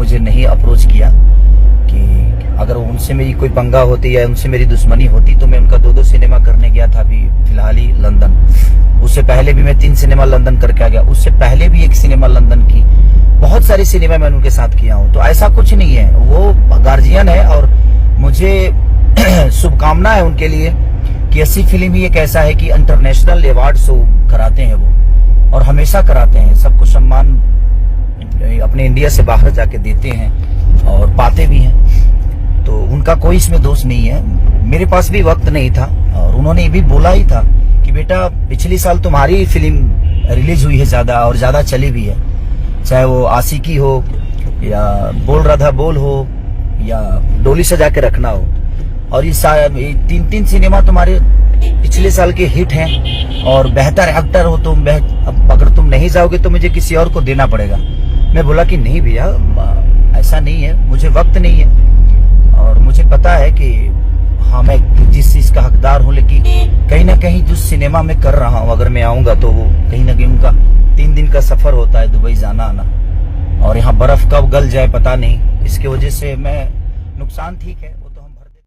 मुझे नहीं अप्रोच किया कि अगर उनसे मेरी कोई पंगा होती या उनसे मेरी दुश्मनी होती तो मैं उनका 2-2 सिनेमा करने गया था अभी फिलहाल ही लंदन। उससे पहले भी मैं 3 सिनेमा लंदन करके आ गया। उससे पहले भी 1 सिनेमा लंदन की। बहुत सारी सिनेमा मैं उनके साथ किया हूँ। तो ऐसा कुछ नहीं है, वो गार्जियन है और मुझे शुभकामना है उनके लिए कि ऐसी फिल्म ही एक ऐसा है कि इंटरनेशनल अवार्ड शो कराते हैं वो, और हमेशा कराते हैं। सबको सम्मान अपने इंडिया से बाहर जाके देते हैं और पाते भी हैं। तो उनका कोई इसमें दोष नहीं है। मेरे पास भी वक्त नहीं था और उन्होंने ये भी बोला ही था कि बेटा पिछली साल तुम्हारी फिल्म रिलीज हुई है ज्यादा और ज्यादा चली भी है, चाहे वो आशिकी हो या बोल रहा था बोल हो या डोली सजा के रखना हो। और ये 3 सिनेमा तुम्हारे पिछले साल के हिट हैं और बेहतर एक्टर हो तुम। अब अगर तुम नहीं जाओगे तो मुझे किसी और को देना पड़ेगा। मैं बोला कि नहीं भैया, ऐसा नहीं है, मुझे वक्त नहीं है और मुझे पता है कि हाँ मैं जिस चीज का हकदार हूँ, लेकिन कहीं ना कहीं जो सिनेमा में कर रहा हूँ अगर मैं आऊंगा तो वो कहीं ना कहीं उनका 3 दिन का सफर होता है दुबई जाना आना, और यहाँ बर्फ कब गल जाए पता नहीं, इसकी वजह से मैं नुकसान ठीक है।